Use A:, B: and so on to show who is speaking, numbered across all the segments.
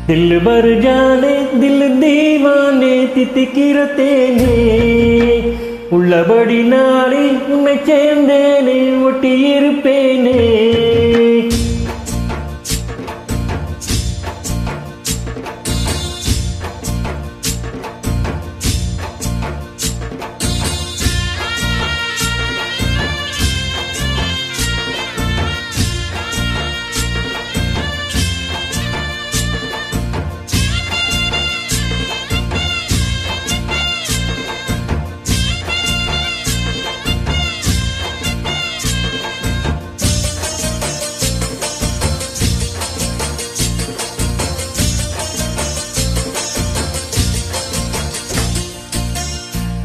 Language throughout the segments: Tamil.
A: दिल भर जाने दिल दीवाने தித்திக்கிற தேனே உள்ளபடி நாளை உன்னை சேர்ந்தேனே ஒட்டி இருப்பேனே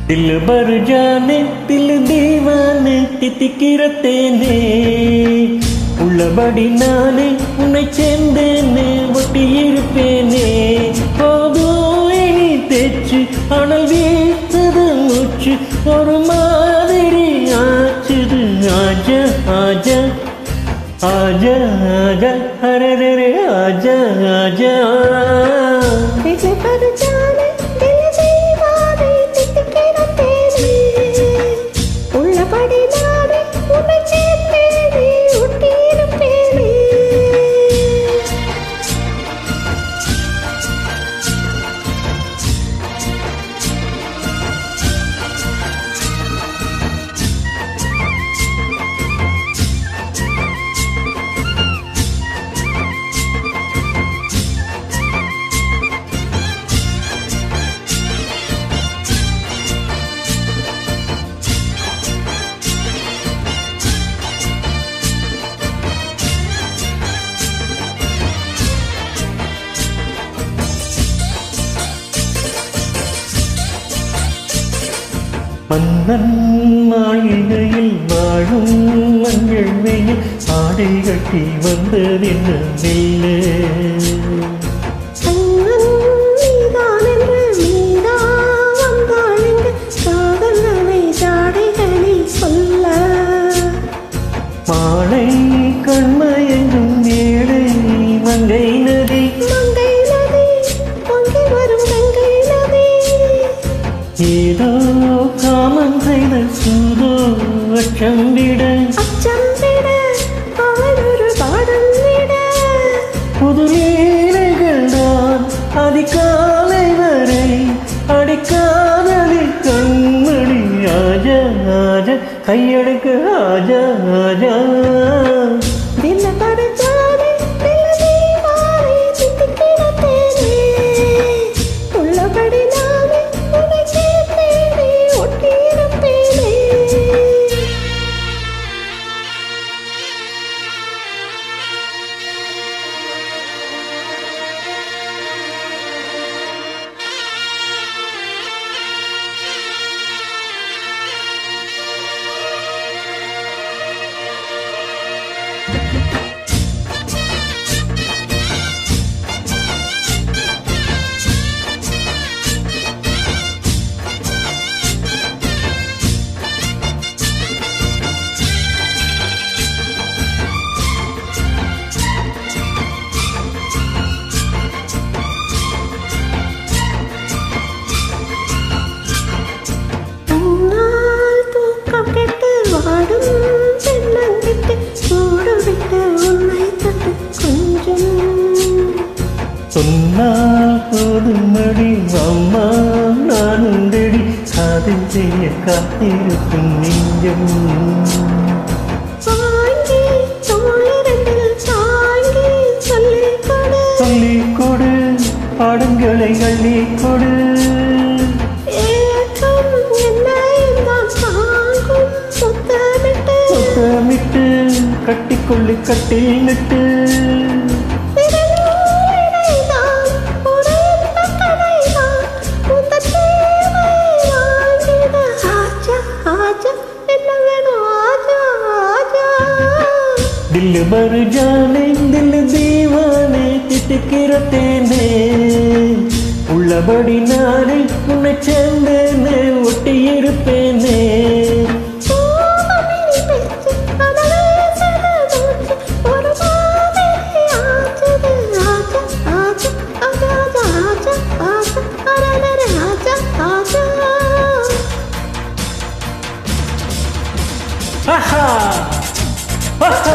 A: दिल भर जाने दिल दीवाने தித்திக்கிற தேனே உள்ளபடி நானே உன்னை சேர்ந்தேனே ஒட்டி இருப்பேனே போதும் இனி தேச்சு அனல் வீசுது மூச்சு ஒரு மாதிரி ஆச்சுது ஆஜா ஆஜா ஆஜா ஆஜா அரே ஆஜா ஆஜா மன்னன் மாளிகையில் வாழும் மஞ்சள் வெயில் ஆடை கட்டி வந்ததென்ன நெல்லு மாலை கண்மயங்கும் ஏழை மங்கை நதி ஏதோ காமம் செய்த சூதோ அச்சம் விட
B: அவளொரு பாடம் விட
A: புது லீலைகள் தான் அதிகாலை வரை அடிக்காதலில் கண்மணி ஆஜா ஆஜா கையெடுக்க ஆஜா ஆஜா
B: दिल भर जाने दिल दीवाने தித்திக்கிற தேனே உள்ளபடி நானே உன்னை சேர்ந்தேனே ஒட்டி இருப்பேனே
A: சொன்னால் போதுமடி அம்மா நானும் ரெடி காதல் செய்ய காத்திருக்கும் நெஞ்சம் சொல்லிக் கொடு பாடங்களை அள்ளிக் கொடு முத்தமிட்டு கட்டிக்கொள்ளு கட்டில் நட்டு दिल भर जाने दिल दीवाने தித்திக்கிற தேனே உள்ளபடி நானே உன்னை சேர்ந்தேனே ஒட்டி இருப்பேனே
B: ஒரு மாதிரி ஆச்சது ஆச்சா ஆச்சா
A: ஆஹா ஓஹோ